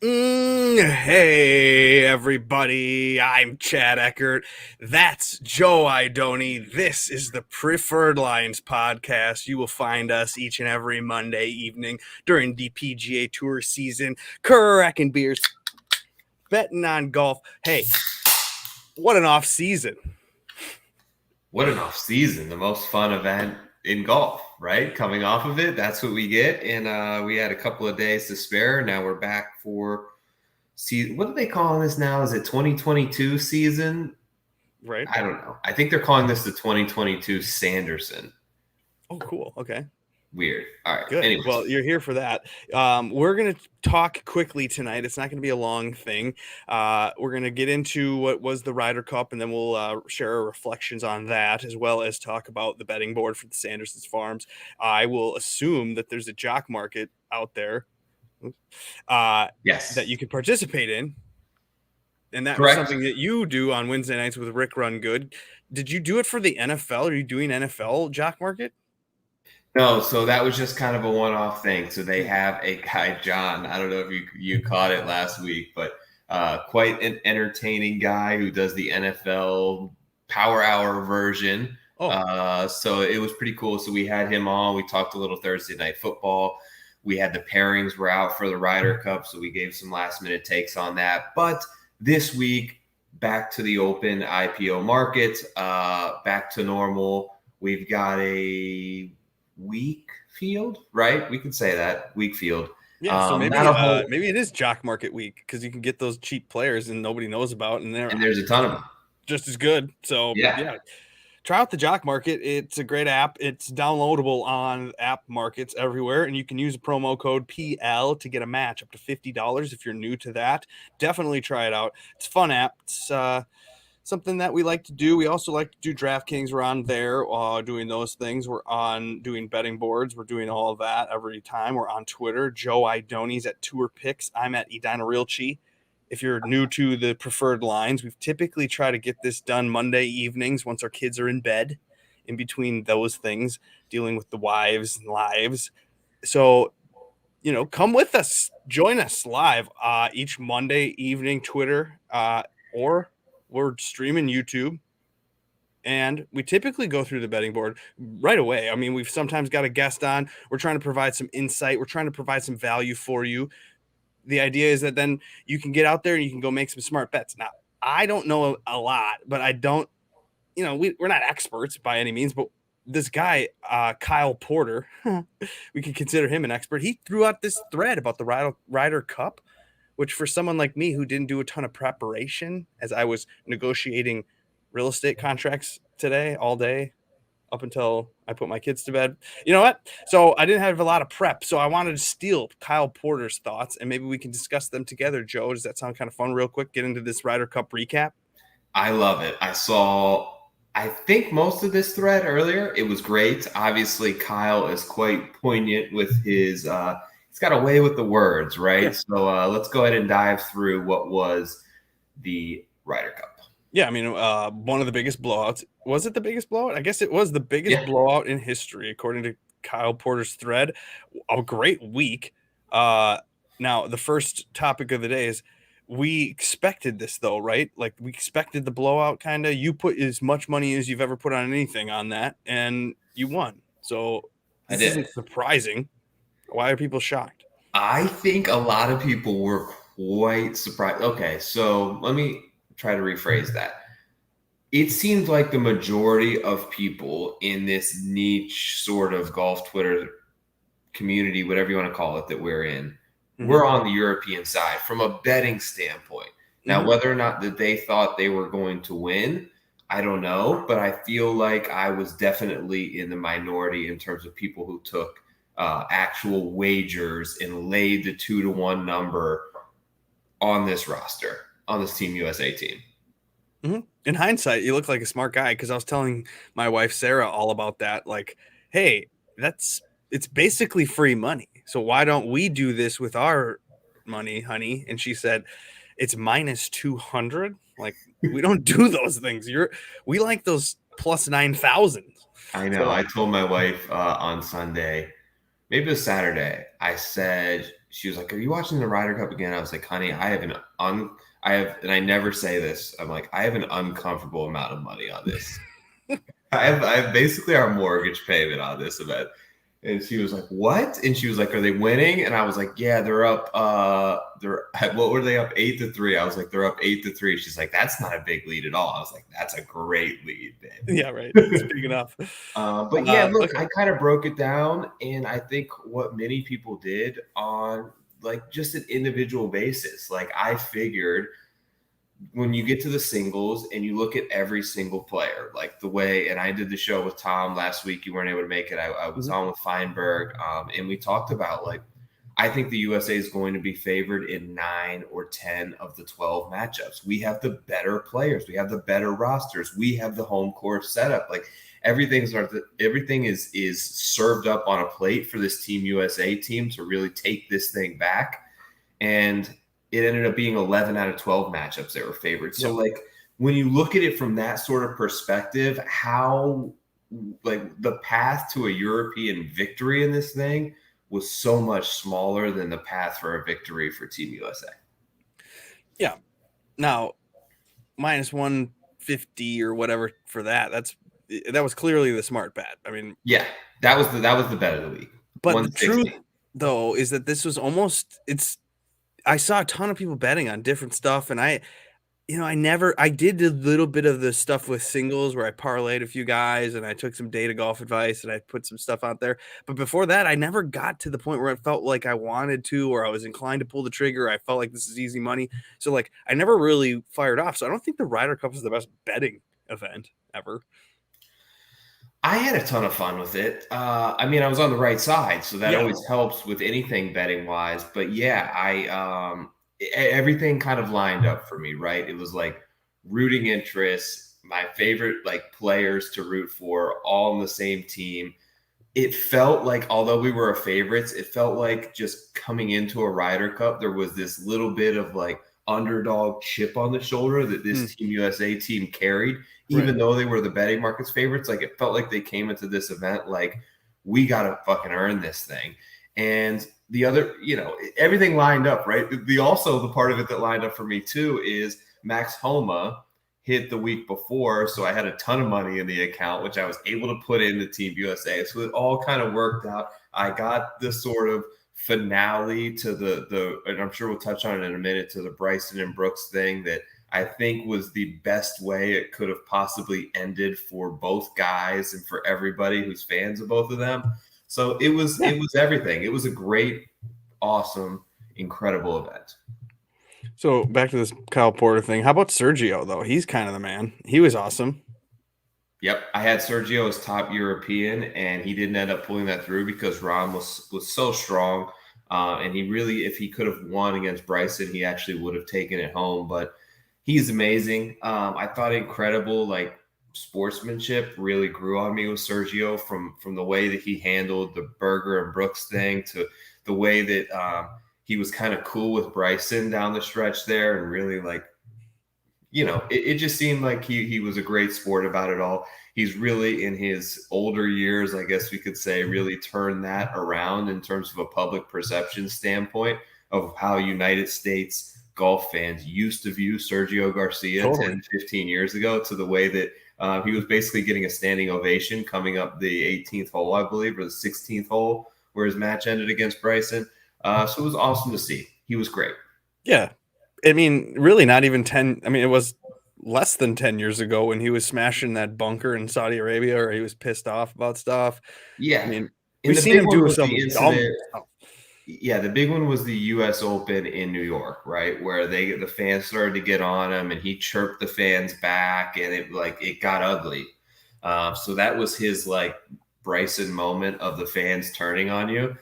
Hey, everybody. I'm Chad Eckert. That's Joe Idone. This is the Preferred Lines podcast. You will find us each and every Monday evening during the PGA Tour season, cracking beers, betting on golf. Hey, what an off season. What an off season, the most fun event in golf, right? Coming off of it, that's what we get. And we had a couple of days to spare. Now we're back for season. What are they calling this now? Is it 2022 season? Right. I don't know. I think they're calling this the 2022 Sanderson. Oh, cool. Okay. Weird. All right. Good. Anyways. Well, you're here for that. We're going to talk quickly tonight. It's not going to be a long thing. We're going to get into what was the Ryder Cup, and then we'll share our reflections on that, as well as talk about the betting board for the Sanderson Farms. I will assume that there's a jock market out there Yes. that you can participate in. And that Correct. was something that you do on Wednesday nights with Rick Run Good. Did you do it for the NFL? Are you doing NFL jock market? No, so that was just kind of a one-off thing. So they have a guy, John. I don't know if you caught it last week, but quite an entertaining guy who does the NFL Power Hour version. So it was pretty cool. So we had him on. We talked a little Thursday Night Football. We had the pairings were out for the Ryder Cup, so we gave some last-minute takes on that. But this week, back to the open IPO market, back to normal. We've got a weak field, right? We can say that, weak field. Yeah, so maybe maybe it is jock market week because you can get those cheap players and nobody knows about, and there's a ton of them, just as good. So yeah, try out the jock market. It's a great app. It's downloadable on app markets everywhere, and you can use a promo code PL to get a match up to $50 if you're new to that. Definitely try it out. It's a fun app. It's something that we like to do. We also like to do DraftKings. We're on there doing those things. We're on doing betting boards. We're doing all of that every time. We're on Twitter. Joe Idone's at Tour Picks. I'm at Edina Realchi. If you're new to the Preferred Lines, we've typically tried to get this done Monday evenings once our kids are in bed, in between those things, dealing with the wives and lives. So, come with us. Join us live each Monday evening, Twitter, or we're streaming YouTube, and we typically go through the betting board right away. I mean, we've sometimes got a guest on. We're trying to provide some insight. We're trying to provide some value for you. The idea is that then you can get out there and you can go make some smart bets. Now, I don't know a lot, but I don't, we're not experts by any means, but this guy, Kyle Porter, we could consider him an expert. He threw out this thread about the Ryder Cup, which for someone like me who didn't do a ton of preparation as I was negotiating real estate contracts today all day up until I put my kids to bed. You know what? So I didn't have a lot of prep. So I wanted to steal Kyle Porter's thoughts, and maybe we can discuss them together. Joe, does that sound kind of fun? Real quick, get into this Ryder Cup recap. I love it. I think most of this thread earlier. It was great. Obviously, Kyle is quite poignant with his he's got a way with the words, right? Yeah. So let's go ahead and dive through what was the Ryder Cup. Yeah, I mean, one of the biggest blowouts. Was it the biggest blowout? I guess it was the biggest blowout in history, according to Kyle Porter's thread. A great week. Now, the first topic of the day is we expected this, though, right? Like, we expected the blowout, kind of. You put as much money as you've ever put on anything on that, and you won. So this isn't surprising. Why are people shocked? I think a lot of people were quite surprised. Okay, so let me try to rephrase that. It seems like the majority of people in this niche sort of golf Twitter community, whatever you want to call it, that we're in, we're on the European side from a betting standpoint. Now, whether or not that they thought they were going to win, I don't know, but I feel like I was definitely in the minority in terms of people who took actual wagers and laid the 2-1 number on this roster, on this Team USA team. In hindsight, you look like a smart guy, because I was telling my wife Sarah all about that. Like, hey, it's basically free money. So why don't we do this with our money, honey? And she said, it's minus 200. Like, we don't do those things. We like those plus 9,000. I know. So, I told my wife on Sunday, maybe it was Saturday, I said, she was like, "Are you watching the Ryder Cup again?" I was like, "Honey, and I never say this. I'm like, I have an uncomfortable amount of money on this. I have basically our mortgage payment on this event." And she was like, "What?" And she was like, "Are they winning?" And I was like, "Yeah, they're up. What were they up 8-3?" I was like, "They're up 8-3." She's like, "That's not a big lead at all." I was like, "That's a great lead, babe." Yeah, right. It's big enough. But yeah, look, okay. I kind of broke it down, and I think what many people did on like just an individual basis, like I figured when you get to the singles and you look at every single player, like the way, and I did the show with Tom last week. You weren't able to make it. I was on with Feinberg, and we talked about like, I think the USA is going to be favored in 9 or 10 of the 12 matchups. We have the better players. We have the better rosters. We have the home court setup. Like everything is served up on a plate for this Team USA team to really take this thing back. And it ended up being 11 out of 12 matchups they were favored. So like when you look at it from that sort of perspective, how like the path to a European victory in this thing was so much smaller than the path for a victory for Team USA. Yeah. Now, minus 150 or whatever for that. That was clearly the smart bet. I mean, yeah, that was the bet of the week. But the truth, though, is that this was I saw a ton of people betting on different stuff, and I did a little bit of the stuff with singles where I parlayed a few guys and I took some data golf advice and I put some stuff out there. But before that, I never got to the point where it felt like I wanted to, or I was inclined to pull the trigger. I felt like this is easy money. So like, I never really fired off. So I don't think the Ryder Cup is the best betting event ever. I had a ton of fun with it. I mean, I was on the right side, so that always helps with anything betting wise. But yeah, everything kind of lined up for me, right? It was like rooting interests, my favorite like players to root for, all on the same team. It felt like, although we were favorites, it felt like just coming into a Ryder Cup, there was this little bit of like underdog chip on the shoulder that this Team USA team carried, even though they were the betting markets favorites. Like it felt like they came into this event like, we got to fucking earn this thing. And the other, everything lined up, right? The part of it that lined up for me too is Max Homa hit the week before, so I had a ton of money in the account, which I was able to put into Team USA. So it all kind of worked out. I got the sort of finale to the and I'm sure we'll touch on it in a minute, to the Bryson and Brooks thing that I think was the best way it could have possibly ended for both guys and for everybody who's fans of both of them. So it was everything. It was a great, awesome, incredible event. So back to this Kyle Porter thing. How about Sergio though? He's kind of the man. He was awesome. Yep, I had Sergio as top European, and he didn't end up pulling that through because Ron was so strong, and he really, if he could have won against Bryson, he actually would have taken it home. But he's amazing. I thought incredible, like sportsmanship really grew on me with Sergio from the way that he handled the Berger and Brooks thing to the way that he was kind of cool with Bryson down the stretch there, and really like, it just seemed like he was a great sport about it all. He's really, in his older years, I guess we could say, really turned that around in terms of a public perception standpoint of how United States golf fans used to view Sergio Garcia 10, 15 years ago, to the way that he was basically getting a standing ovation coming up the 18th hole, I believe, or the 16th hole, where his match ended against Bryson. So it was awesome to see. He was great. Yeah. I mean, really not even 10. I mean, it was less than 10 years ago when he was smashing that bunker in Saudi Arabia, or he was pissed off about stuff. Yeah. I mean, we've seen him do some dumb stuff. Yeah, the big one was the U.S. Open in New York, right, where the fans started to get on him, and he chirped the fans back, and it got ugly. So that was his like Bryson moment of the fans turning on you,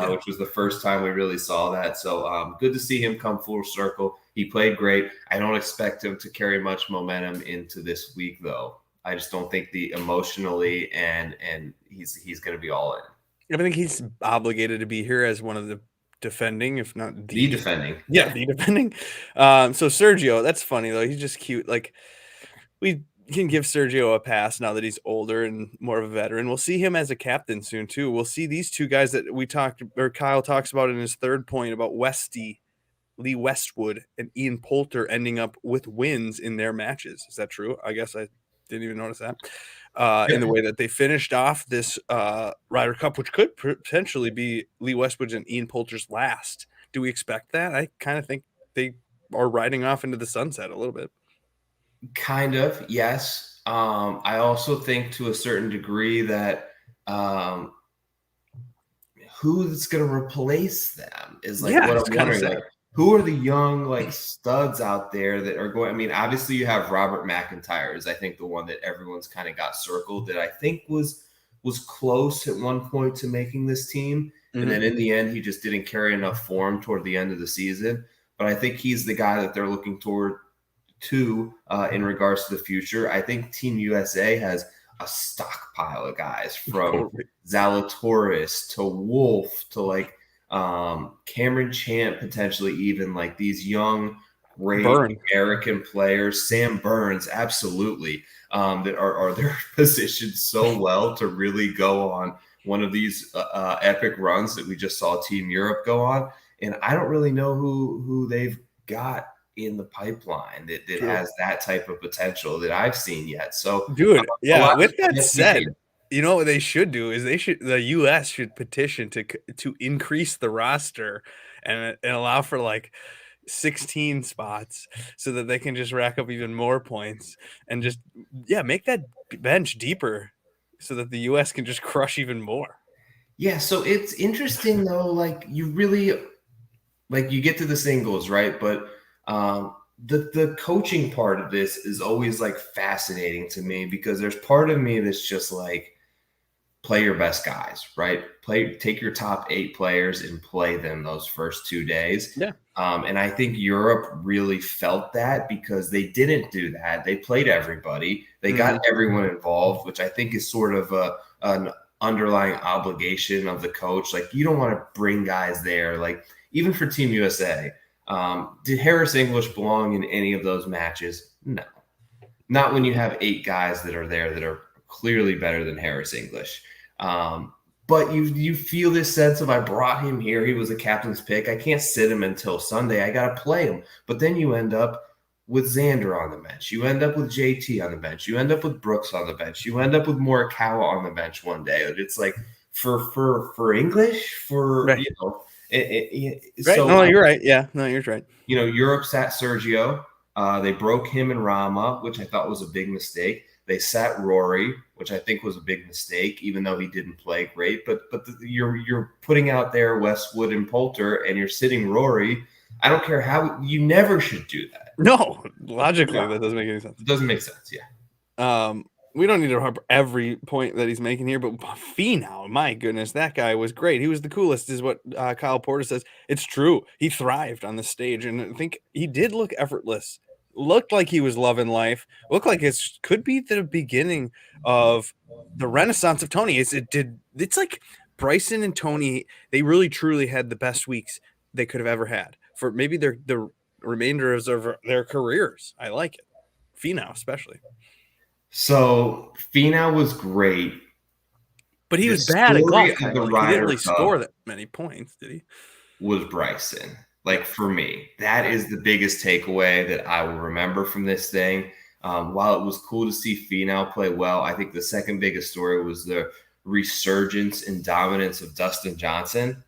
which was the first time we really saw that. So good to see him come full circle. He played great. I don't expect him to carry much momentum into this week, though. I just don't think emotionally and he's going to be all in. I think he's obligated to be here as one of the defending, if not the defending. Yeah, the defending. So Sergio, that's funny though. He's just cute. Like we can give Sergio a pass now that he's older and more of a veteran. We'll see him as a captain soon too. We'll see these two guys that Kyle talks about in his third point about Lee Westwood and Ian Poulter ending up with wins in their matches. Is that true? I guess I didn't even notice that. In the way that they finished off this Ryder Cup, which could potentially be Lee Westwood's and Ian Poulter's last. Do we expect that? I kind of think they are riding off into the sunset a little bit. Kind of, yes. I also think to a certain degree that who's going to replace them is like what I'm wondering. Like, who are the young like studs out there that are going? I mean, obviously you have Robert McIntyre is I think the one that everyone's kind of got circled that I think was close at one point to making this team. Mm-hmm. And then in the end, he just didn't carry enough form toward the end of the season. But I think he's the guy that they're looking toward to in regards to the future. I think Team USA has a stockpile of guys from Zalatoris to Wolf to like Cameron Champ, potentially even like these young great American players, Sam Burns, absolutely, that are they're positioned so well to really go on one of these epic runs that we just saw Team Europe go on. And I don't really know who they've got in the pipeline that has that type of potential that I've seen yet. So, dude, with that said, you know what they should do is the U.S. should petition to increase the roster and allow for like 16 spots so that they can just rack up even more points and just make that bench deeper so that the U.S. can just crush even more. Yeah, so it's interesting though. Like you really you get to the singles, right? But the coaching part of this is always like fascinating to me because there's part of me that's just like play your best guys, right? Take your top 8 players and play them those first 2 days. Yeah. And I think Europe really felt that because they didn't do that. They played everybody. They got everyone involved, which I think is sort of an underlying obligation of the coach. Like you don't want to bring guys there. Like even for Team USA, did Harris English belong in any of those matches? No, not when you have 8 guys that are there that are clearly better than Harris English. But you feel this sense of I brought him here. He was a captain's pick. I can't sit him until Sunday. I got to play him. But then you end up with Xander on the bench. You end up with JT on the bench. You end up with Brooks on the bench. You end up with Morikawa on the bench one day. It's like for English, for right. You know. Right. So, no, you're right. Yeah, no, you're right. You know, Europe sat Sergio. They broke him and Rama, which I thought was a big mistake. They sat Rory, which I think was a big mistake, even though he didn't play great. But you're putting out there Westwood and Poulter, and you're sitting Rory. I don't care how you never should do that. No, logically that doesn't make any sense. It doesn't make sense. Yeah. We don't need to remember every point that he's making here, but Finau, my goodness, that guy was great. He was the coolest, is what Kyle Porter says. It's true. He thrived on the stage, and I think he did look effortless. Looked like he was loving life. Looked like it could be the beginning of the renaissance of Tony. It's like Bryson and Tony, they really truly had the best weeks they could have ever had for maybe the remainder of their careers. I like it. Finau especially. So Finau was great, but he was bad at golf. He didn't really score that many points, did he? Was Bryson. Like for me, that is the biggest takeaway that I will remember from this thing. While it was cool to see Finau play well, I think the second biggest story was the resurgence and dominance of Dustin Johnson,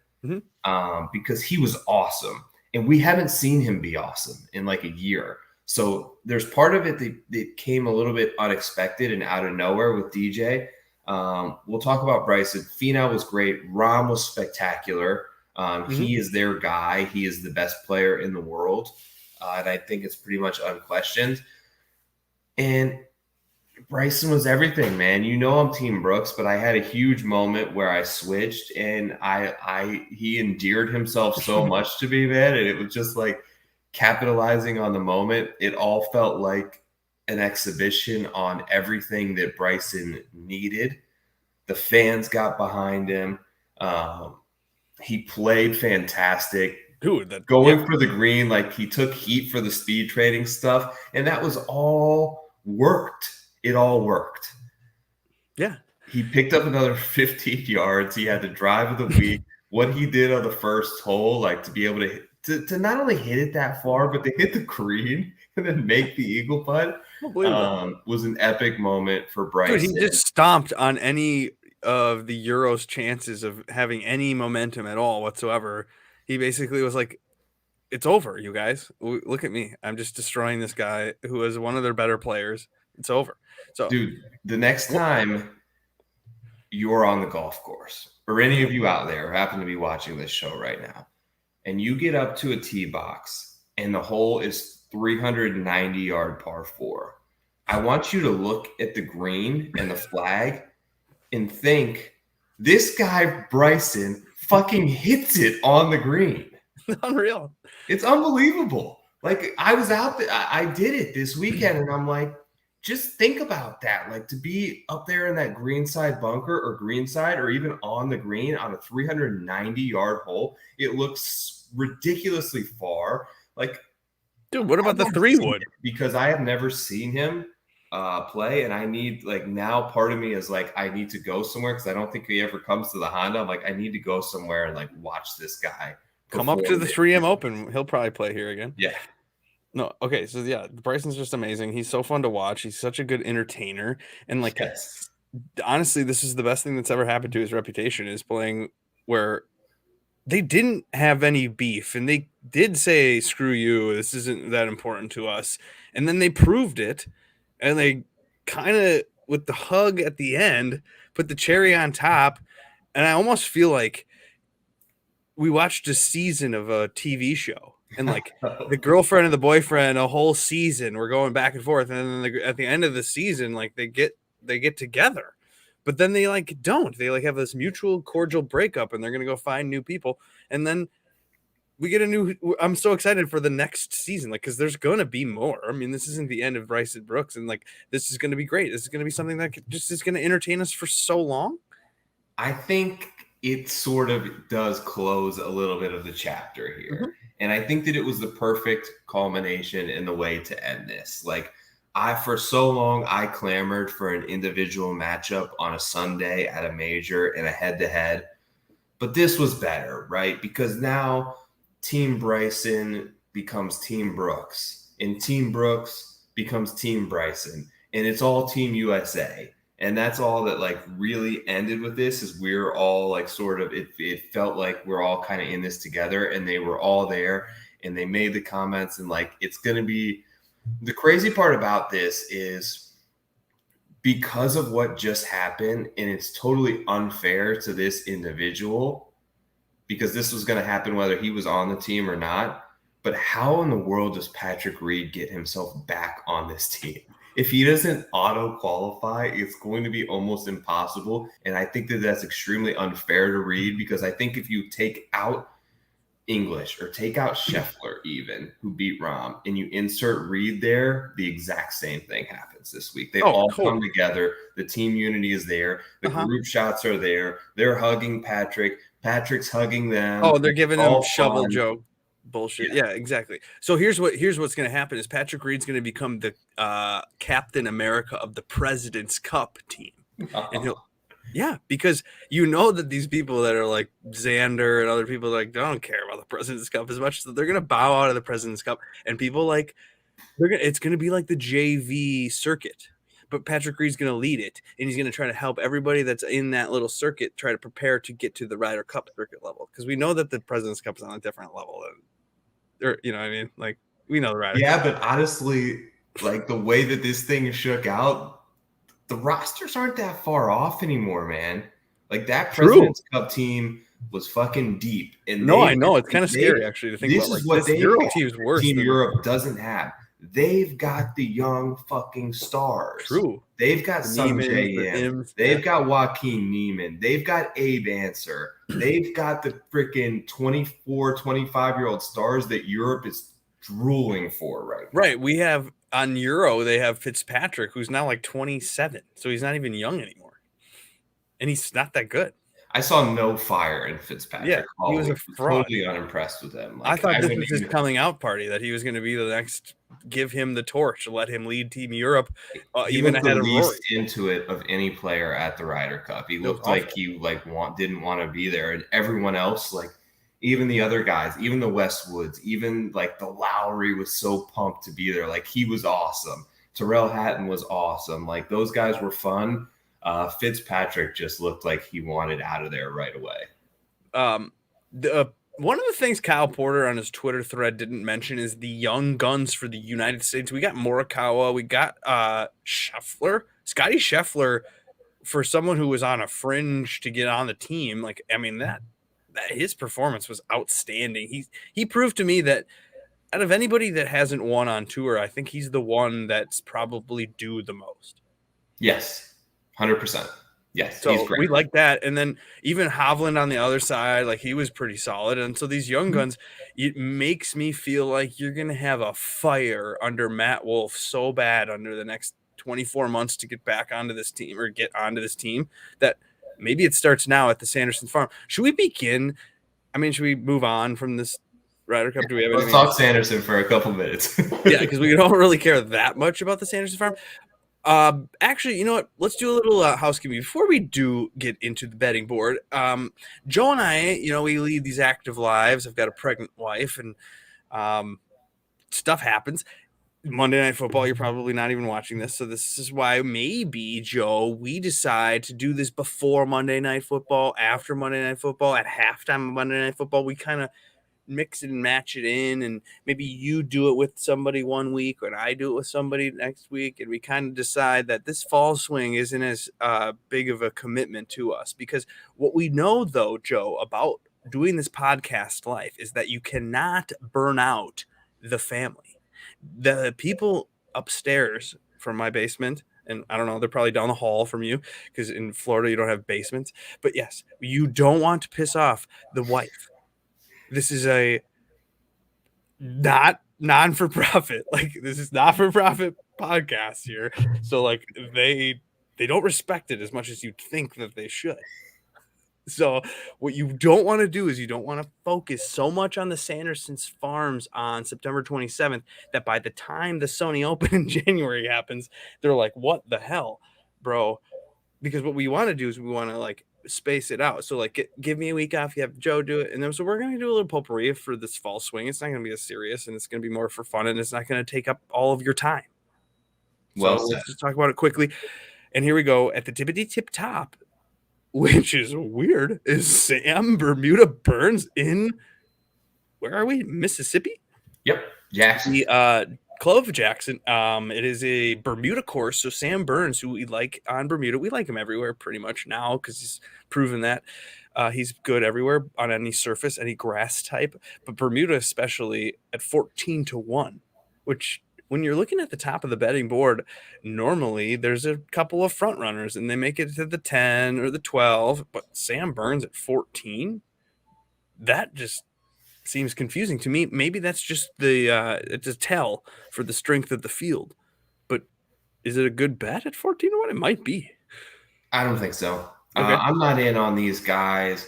because he was awesome. And we haven't seen him be awesome in like a year. So there's part of it that came a little bit unexpected and out of nowhere with DJ. We'll talk about Bryson. Finau was great. Rahm was spectacular. He is their guy. He is the best player in the world. And I think it's pretty much unquestioned. And Bryson was everything, man. You know I'm Team Brooks, but I had a huge moment where I switched and he endeared himself so much to me, man. And it was just like capitalizing on the moment. It all felt like an exhibition on everything that Bryson needed. The fans got behind him. He played fantastic. Dude, going for the green, like he took heat for the speed trading stuff, and that was all worked. it all worked. Yeah. He picked up another 15 yards. He had the drive of the week. What he did on the first hole, like to be able to not only hit it that far, but to hit the green and then make the eagle putt was an epic moment for Bryson. Dude, he just stomped on any of the Euros chances of having any momentum at all whatsoever. He basically was like, it's over, you guys. Look at me. I'm just destroying this guy who is one of their better players. It's over. So, dude, the next time you're on the golf course, or any of you out there who happen to be watching this show right now, and you get up to a tee box and the hole is 390-yard par 4, I want you to look at the green and the flag and think, this guy Bryson fucking hits it on the green. Unreal. It's unbelievable. Like, I was out there, I did it this weekend, and I'm like, just think about that. Like, to be up there in that greenside bunker or greenside or even on the green on a 390-yard hole, it looks ridiculously far. Like, dude, what about the 3-wood? Because I have never seen him play, and I need, like, now part of me is like, I need to go somewhere because I don't think he ever comes to the Honda. I'm like, I need to go somewhere and like watch this guy come up to the 3M Open. He'll probably play here again. Yeah. No, okay, so yeah, Bryson's just amazing. He's so fun to watch. He's such a good entertainer, and like, honestly, this is the best thing that's ever happened to his reputation, is playing where they didn't have any beef, and they did say, "Screw you, this isn't that important to us," and then they proved it, and they kind of, with the hug at the end, put the cherry on top, and I almost feel like we watched a season of a TV show. And like the girlfriend and the boyfriend, a whole season, we're going back and forth, and then at the end of the season, like they get together, but then they like don't. They like have this mutual cordial breakup, and they're gonna go find new people, and then we get a new. I'm so excited for the next season, like, because there's gonna be more. I mean, this isn't the end of Bryson Brooks, and like this is gonna be great. This is gonna be something that just is gonna entertain us for so long. I think it sort of does close a little bit of the chapter here. Mm-hmm. And I think that it was the perfect culmination in the way to end this. Like, for so long, I clamored for an individual matchup on a Sunday at a major and a head-to-head. But this was better, right? Because now Team Bryson becomes Team Brooks, and Team Brooks becomes Team Bryson, and it's all Team USA. And that's all that like really ended with this, is we're all like sort of, it felt like we're all kind of in this together, and they were all there and they made the comments, and like, it's going to be, the crazy part about this is because of what just happened, and it's totally unfair to this individual, because this was going to happen whether he was on the team or not. But how in the world does Patrick Reed get himself back on this team? If he doesn't auto qualify, it's going to be almost impossible. And I think that that's extremely unfair to Reed, because I think if you take out English or take out Scheffler even, who beat Rahm, and you insert Reed there, the exact same thing happens this week. They all come together. The team unity is there. The group shots are there. They're hugging Patrick. Patrick's hugging them. Oh, they're giving them shovel joke bullshit. Yeah, exactly. So here's what's going to happen is Patrick Reed's going to become the Captain America of the President's Cup team. And because you know that these people that are like Xander and other people like don't care about the President's Cup as much, so they're going to bow out of the President's Cup, and people like it's going to be like the JV circuit. But Patrick Reed's going to lead it, and he's going to try to help everybody that's in that little circuit try to prepare to get to the Ryder Cup circuit level, because we know that the President's Cup is on a different level than, or you know what I mean? Like, we know the Ryder Cup. But honestly, like the way that this thing shook out, the rosters aren't that far off anymore, man. Like, that President's Cup team was fucking deep. And I know it's kind of scary actually to think about. Like, this Euro team's worse. Team Europe doesn't have. They've got the young fucking stars. True. They've got Sungjae. They've got Joaquin Neiman. They've got Abe Answer. They've got the freaking 24, 25-year-old stars that Europe is drooling for right now. Right. We have on Euro, they have Fitzpatrick, who's now like 27. So he's not even young anymore. And he's not that good. I saw no fire in Fitzpatrick. Yeah, he was a fraud. Totally unimpressed with him. I thought this was his coming out party, that he was going to be the next, give him the torch, let him lead Team Europe, even ahead of Rory. Into it of any player at the Ryder Cup. He looked like he didn't want to be there, and everyone else, like even the other guys, even the Westwoods, even like the Lowry was so pumped to be there. Like he was awesome. Terrell Hatton was awesome. Like those guys were fun. Fitzpatrick just looked like he wanted out of there right away. One of the things Kyle Porter on his Twitter thread didn't mention is the young guns for the United States. We got Morikawa, we got Scheffler, Scotty Scheffler, for someone who was on a fringe to get on the team. Like, I mean, that his performance was outstanding. He proved to me that out of anybody that hasn't won on tour, I think he's the one that's probably due the most. Yes, 100%. Yes, so we like that. And then even Hovland on the other side, like he was pretty solid. And so these young guns, it makes me feel like you're going to have a fire under Matt Wolff so bad under the next 24 months to get back onto this team, or get onto this team, that maybe it starts now at the Sanderson Farm. Should we begin? I mean, should we move on from this Ryder Cup? Do we have Let's talk Sanderson for a couple minutes. Yeah, because we don't really care that much about the Sanderson Farm. Actually, you know what? Let's do a little housekeeping before we do get into the betting board. Joe and I, you know, we lead these active lives. I've got a pregnant wife, and stuff happens. Monday Night Football, you're probably not even watching this, so this is why maybe, Joe, we decide to do this before Monday Night Football, after Monday Night Football, at halftime of Monday Night Football. We kind of mix it and match it in, and maybe you do it with somebody one week and I do it with somebody next week, and we kind of decide that this fall swing isn't as big of a commitment to us. Because what we know, though, Joe, about doing this podcast life is that you cannot burn out the family. The people upstairs from my basement, and I don't know, they're probably down the hall from you, because in Florida you don't have basements, but yes, you don't want to piss off the wife. This is a non-for-profit, like this is not for profit podcast here. So like they don't respect it as much as you'd think that they should. So what you don't want to do is you don't want to focus so much on the Sanderson Farms on September 27th that by the time the Sony Open in January happens, they're like, what the hell, bro? Because what we want to do is we want to like space it out. So like give me a week off, you have Joe do it, and then so we're going to do a little potpourri for this fall swing. It's not going to be as serious, and it's going to be more for fun, and it's not going to take up all of your time. Well, so let's just talk about it quickly. And here we go at the tippity tip top, which is weird, is Sam Bermuda Burns in, where are we, Mississippi? Yep, Jackson. The Clove Jackson. It is a Bermuda course. So Sam Burns, who we like on Bermuda, we like him everywhere pretty much now because he's proven that he's good everywhere on any surface, any grass type. But Bermuda, especially at 14-1, which when you're looking at the top of the betting board, normally there's a couple of front runners and they make it to the 10 or the 12. But Sam Burns at 14, that just seems confusing to me. Maybe that's just it's a tell for the strength of the field. But is it a good bet at 14-1? It might be. I don't think so. Okay. I'm not in on these guys.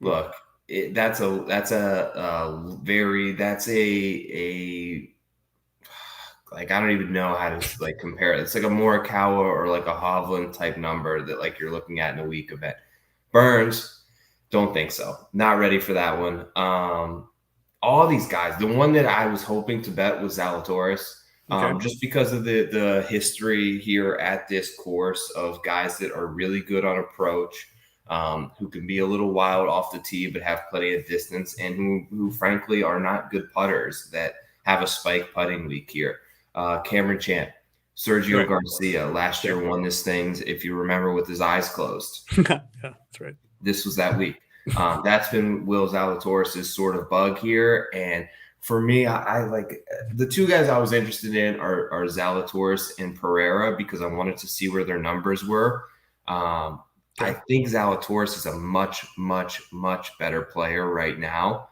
Look, that's a like, I don't even know how to like compare it. It's like a Morikawa or like a Hovland type number that like you're looking at in a week event. Burns, don't think so. Not ready for that one. All these guys, the one that I was hoping to bet was Zalatoris. Just because of the history here at this course of guys that are really good on approach, who can be a little wild off the tee but have plenty of distance, and who frankly are not good putters that have a spike putting week here. Cameron Champ, Sergio Garcia last year won this thing, if you remember, with his eyes closed. Yeah, that's right. This was that week. That's been Will Zalatoris' sort of bug here. And for me, I like the two guys I was interested in are Zalatoris and Pereira because I wanted to see where their numbers were. I think Zalatoris is a much, much, much better player right now.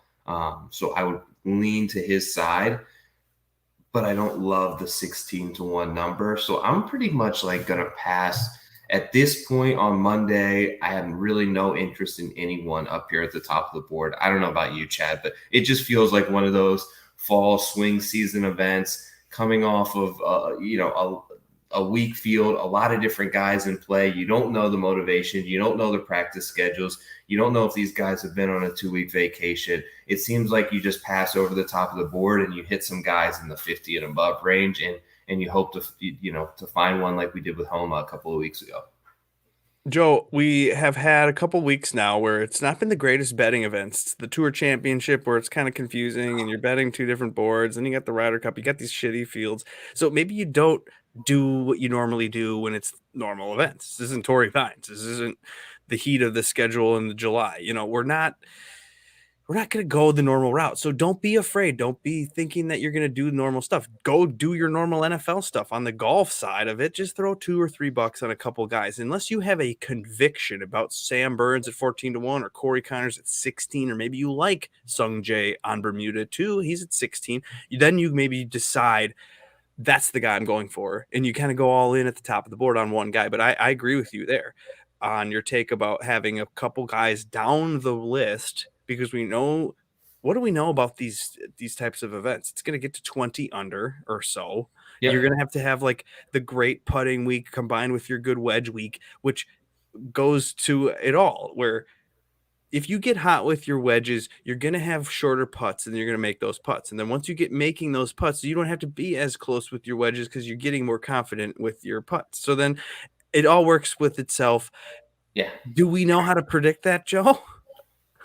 So I would lean to his side, but I don't love the 16-1 number. So I'm pretty much like going to pass At this point on Monday, I have really no interest in anyone up here at the top of the board. I don't know about you, Chad, but it just feels like one of those fall swing season events coming off of a weak field, a lot of different guys in play. You don't know the motivation, you don't know the practice schedules, you don't know if these guys have been on a 2-week vacation. It seems like you just pass over the top of the board and you hit some guys in the 50 and above range, and you hope to find one like we did with Homa a couple of weeks ago. Joe, we have had a couple weeks now where it's not been the greatest betting events. It's the Tour Championship where it's kind of confusing and you're betting two different boards, and you got the Ryder Cup, you got these shitty fields. So maybe you don't do what you normally do when it's normal events. This isn't Torrey Pines. This isn't the heat of the schedule in the July. We're not going to go the normal route. So don't be afraid. Don't be thinking that you're going to do normal stuff. Go do your normal NFL stuff. On the golf side of it, just throw $2 or $3 on a couple guys. Unless you have a conviction about Sam Burns at 14-1 or Corey Connors at 16, or maybe you like Sung Jae on Bermuda too. He's at 16. Then you maybe decide that's the guy I'm going for. And you kind of go all in at the top of the board on one guy. But I agree with you there on your take about having a couple guys down the list, because we know, what do we know about these types of events? It's going to get to 20 under or so. Yep. You're going to have like the great putting week combined with your good wedge week, which goes to it all, where if you get hot with your wedges, you're going to have shorter putts and you're going to make those putts. And then once you get making those putts, you don't have to be as close with your wedges because you're getting more confident with your putts. So then it all works with itself. Yeah. Do we know how to predict that, Joe?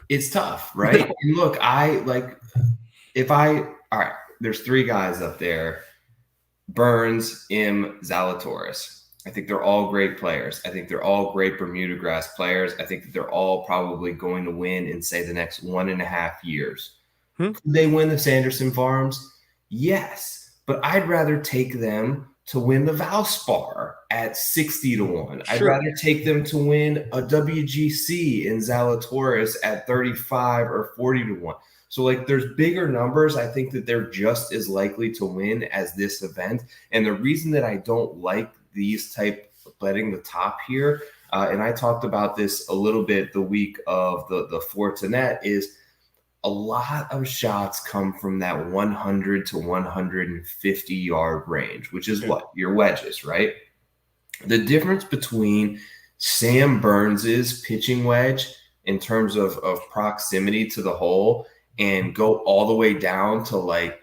It's tough, right? No. And look, all right, there's 3 guys up there: Burns, Zalatoris. I think they're all great players. I think they're all great Bermuda grass players. I think that they're all probably going to win in, say, the next 1.5 years. Could they win the Sanderson Farms? Yes, but I'd rather take them to win the Valspar at 60-1. Sure. I'd rather take them to win a WGC in Zalatoris at 35 or 40-1. So like there's bigger numbers. I think that they're just as likely to win as this event. And the reason that I don't like these type of betting the top here, and I talked about this a little bit the week of the Fortinet, is a lot of shots come from that 100 to 150 yard range, which is what? Your wedges, right? The difference between Sam Burns's pitching wedge in terms of proximity to the hole and go all the way down to like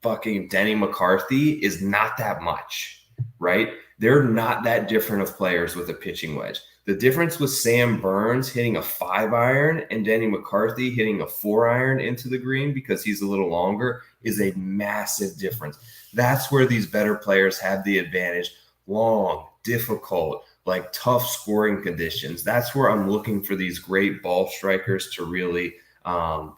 fucking Denny McCarthy is not that much, right? They're not that different of players with a pitching wedge. The difference with Sam Burns hitting a 5-iron and Denny McCarthy hitting a 4-iron into the green, because he's a little longer, is a massive difference. That's where these better players have the advantage. Long, difficult, like tough scoring conditions. That's where I'm looking for these great ball strikers to really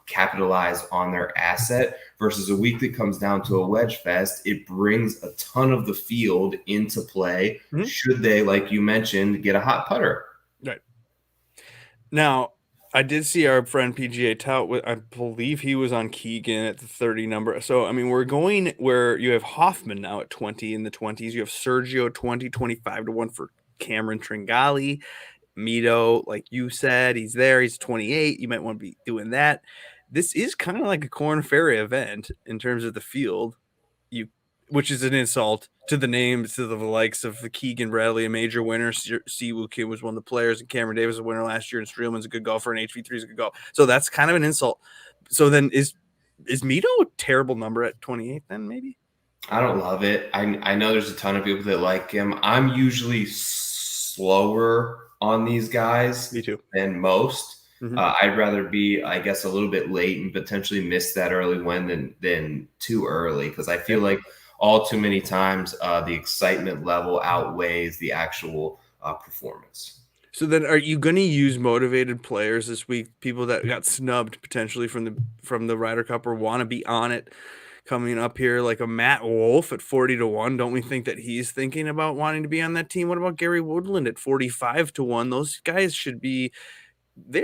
capitalize on their asset, versus a week that comes down to a wedge fest. It brings a ton of the field into play, should they, like you mentioned, get a hot putter. Right. Now, I did see our friend PGA Tout, I believe he was on Keegan at the 30 number. So, I mean, we're going where you have Hoffman now at 20 in the 20s. You have Sergio 20, 25-1 for Cameron Tringali. Mito, like you said, he's there. He's 28. You might want to be doing that. This is kind of like a Corn Ferry event in terms of the field, which is an insult to the names, to the likes of the Keegan Bradley, a major winner. Siwoo Kim was one of the players, and Cameron Davis was a winner last year, and Streelman's a good golfer, and HV3 is a good golfer. So that's kind of an insult. So then is Mito a terrible number at 28 then maybe? I don't love it. I know there's a ton of people that like him. I'm usually slower on these guys than most. I'd rather be, I guess, a little bit late and potentially miss that early win than too early, because I feel like all too many times the excitement level outweighs the actual performance. So then are you going to use motivated players this week, people that got snubbed potentially from the Ryder Cup or want to be on it coming up here, like a Matt Wolff at 40-1? Don't we think that he's thinking about wanting to be on that team? What about Gary Woodland at 45-1? Those guys they're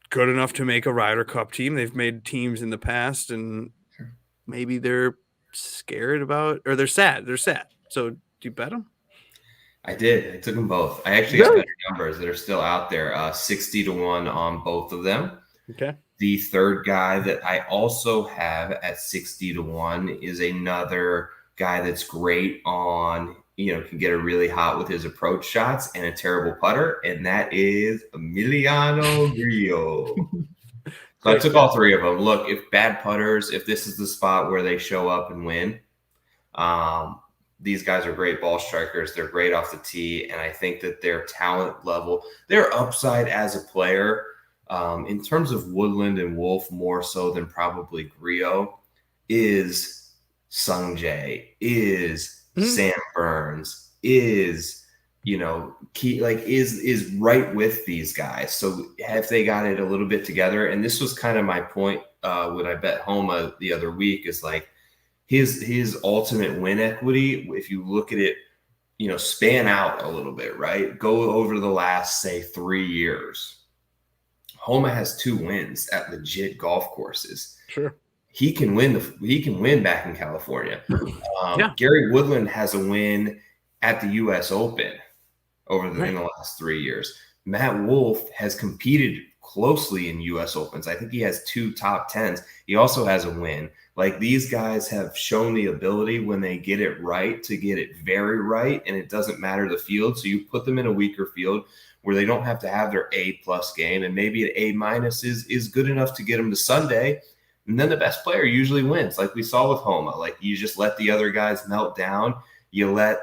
good enough to make a Ryder Cup team. They've made teams in the past, and maybe they're scared about, or they're sad. So do you bet them? I did. I took them both. I actually got better numbers that are still out there. 60-1 on both of them. Okay. The third guy that I also have at 60-1 is another guy that's great on, can get it really hot with his approach shots and a terrible putter, and that is Emiliano Grillo. So I took all three of them. Look, if bad putters, if this is the spot where they show up and win, these guys are great ball strikers. They're great off the tee, and I think that their talent level, their upside as a player, in terms of Woodland and Wolf more so than probably Grillo, is Sung Jae, is Sam Burns, is is right with these guys. So have they got it a little bit together? And this was kind of my point when I bet Homa the other week, is like his ultimate win equity, if you look at it, span out a little bit, right? Go over the last, say, 3 years. Homa has 2 wins at legit golf courses. Sure. He can win back in California. Gary Woodland has a win at the US Open in the last 3 years. Matt Wolff has competed closely in US Opens. I think he has 2 top 10s. He also has a win. Like, these guys have shown the ability when they get it right to get it very right, and it doesn't matter the field. So you put them in a weaker field where they don't have to have their A+ game, and maybe an A- is good enough to get them to Sunday, and then the best player usually wins, like we saw with Homa. Like, you just let the other guys melt down. You let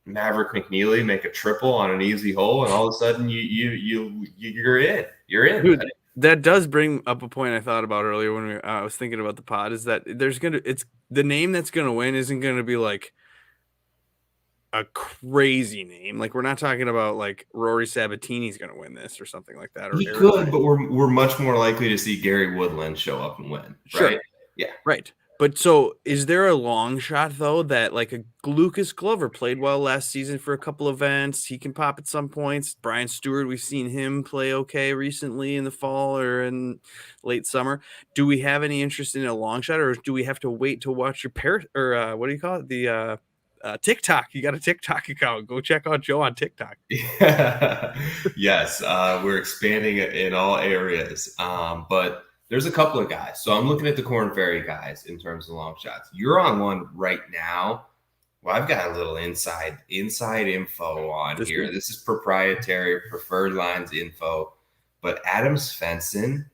Maverick McNeely make a triple on an easy hole, and all of a sudden you're in. You're in. Dude, that does bring up a point I thought about earlier when I was thinking about the pod, is that it's the name that's gonna win isn't gonna be like a crazy name. Like, we're not talking about like Rory Sabatini's gonna win this or something like that. Or he could, but we're much more likely to see Gary Woodland show up and win. Sure. Right? Yeah. Right. But so is there a long shot, though, that like a Lucas Glover played well last season for a couple events? He can pop at some points. Brian Stewart, we've seen him play okay recently in the fall or in late summer. Do we have any interest in a long shot, or do we have to wait to watch your what do you call it? The TikTok. You got a TikTok account. Go check out Joe on TikTok. Yes. We're expanding in all areas. But there's a couple of guys. So I'm looking at the Korn Ferry guys in terms of long shots. You're on one right now. Well, I've got a little inside info on here. This is proprietary preferred lines info. But Adam Svensson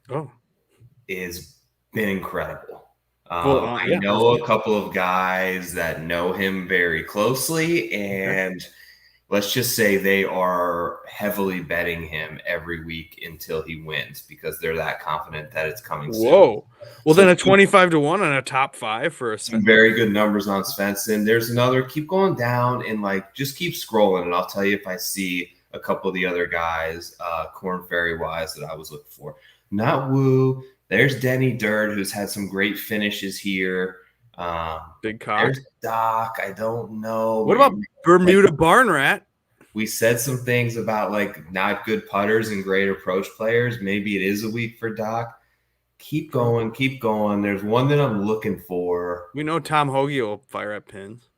is been incredible. I know a couple of guys that know him very closely, and let's just say they are heavily betting him every week until he wins, because they're that confident that it's coming soon. Whoa. Well, so then a 25-1 on a top 5 for some very good numbers on Svensson. There's another. Keep going down and just keep scrolling, and I'll tell you if I see a couple of the other guys, Korn Ferry wise, that I was looking for. Not Woo. There's Denny Dirt, who's had some great finishes here. Big cock. There's Doc. I don't know. What about Bermuda Barn Rat? We said some things about not good putters and great approach players. Maybe it is a week for Doc. Keep going. There's one that I'm looking for. We know Tom Hoagie will fire at pins.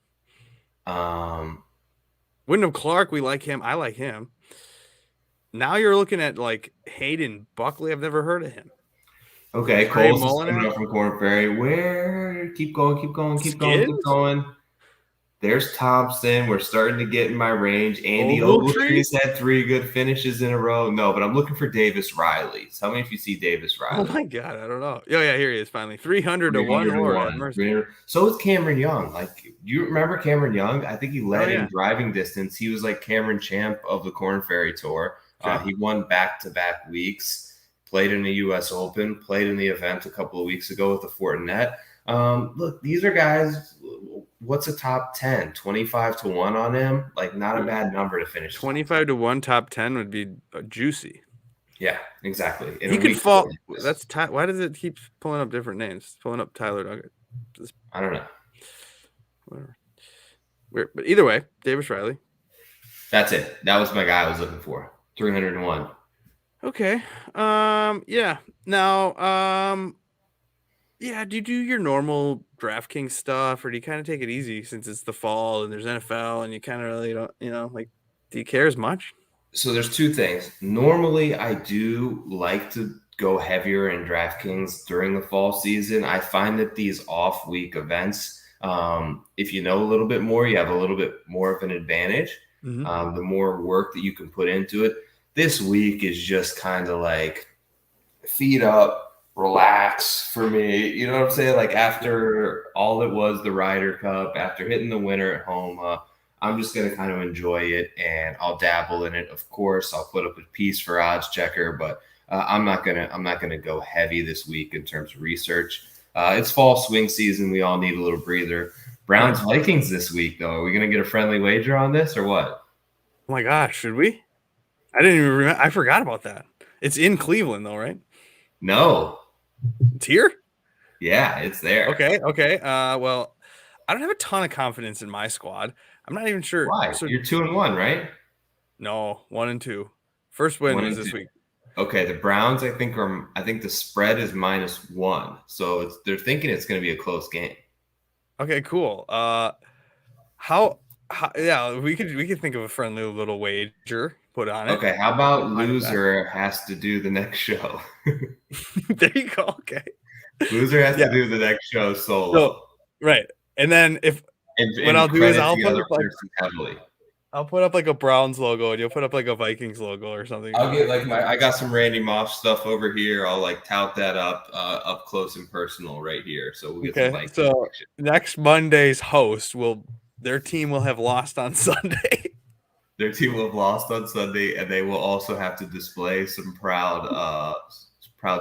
Wyndham Clark, we like him. I like him. Now you're looking at Hayden Buckley. I've never heard of him. Okay, Cole's coming up from Korn Ferry. Keep going. There's Thompson. We're starting to get in my range. Andy Ogletree's had 3 good finishes in a row. No, but I'm looking for Davis Riley. Tell me if you see Davis Riley. Oh my God, I don't know. Oh yeah, here he is finally. 300-1. So is Cameron Young. You remember Cameron Young? I think he led in driving distance. He was like Cameron Champ of the Korn Ferry Tour. He won back-to-back weeks. Played in the U.S. Open. Played in the event a couple of weeks ago with the Fortinet. Look, these are guys. What's a top 10? 25-1 on him? Not a bad number to finish. 25-1 top 10 would be juicy. Yeah, exactly. He could fall. That's why does it keep pulling up different names? It's pulling up Tyler Duggett. I don't know. Whatever. But either way, Davis Riley. That's it. That was my guy I was looking for. 301. Okay. Yeah. Now, do you do your normal DraftKings stuff, or do you kind of take it easy since it's the fall and there's NFL and you kind of really don't, do you care as much? So there's two things. Normally, I do like to go heavier in DraftKings during the fall season. I find that these off week events, if you know a little bit more, you have a little bit more of an advantage. The more work that you can put into it. This week is just kind of like feet up, relax for me. You know what I'm saying? Like after all it was the Ryder Cup, after hitting the winner at home, I'm just going to kind of enjoy it, and I'll dabble in it. Of course, I'll put up a piece for odds checker, but I'm not gonna go heavy this week in terms of research. It's fall swing season. We all need a little breather. Browns Vikings this week, though. Are we gonna get a friendly wager on this or what? Oh my gosh, should we? I didn't even remember. I forgot about that. It's in Cleveland, though, right? No, it's here. Yeah, it's there. Okay. Well, I don't have a ton of confidence in my squad. I'm not even sure. Why? So, you're 2-1, right? No, 1-2. First win is this week. Okay, the Browns, I think the spread is -1. So they're thinking it's going to be a close game. Okay, cool. Yeah, we could think of a friendly little wager put on it. Okay, how about loser has to do the next show? There you go. Okay. Loser has to do the next show solo. So, right. And then what I'll do is I'll put up like a Browns logo, and you'll put up like a Vikings logo or something. I'll get like I got some Randy Moss stuff over here. I'll like tout that up close and personal right here. So we'll get some Vikings. So next Monday's host their team will have lost on Sunday. Their team will have lost on Sunday, and they will also have to display some proud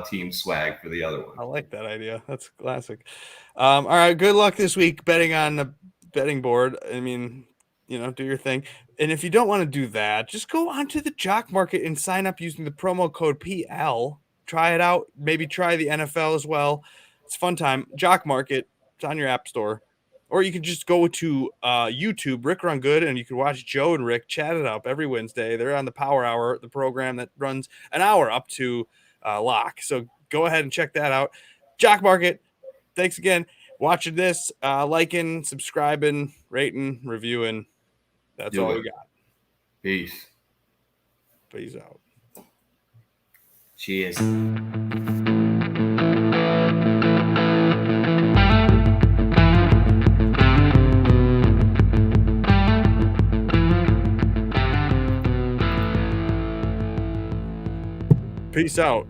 team swag for the other one. I like that idea. That's classic. All right, good luck this week betting on the betting board. I mean, do your thing. And if you don't want to do that, just go onto the Jock Market and sign up using the promo code PL. Try it out. Maybe try the NFL as well. It's a fun time. Jock Market. It's on your app store. Or you can just go to YouTube, Rick Run Good, and you can watch Joe and Rick chat it up every Wednesday. They're on the Power Hour, the program that runs an hour up to lock. So go ahead and check that out. Jock Market. Thanks again. Watching this, liking, subscribing, rating, reviewing. That's all we got. Peace. Peace out. Cheers. Peace out.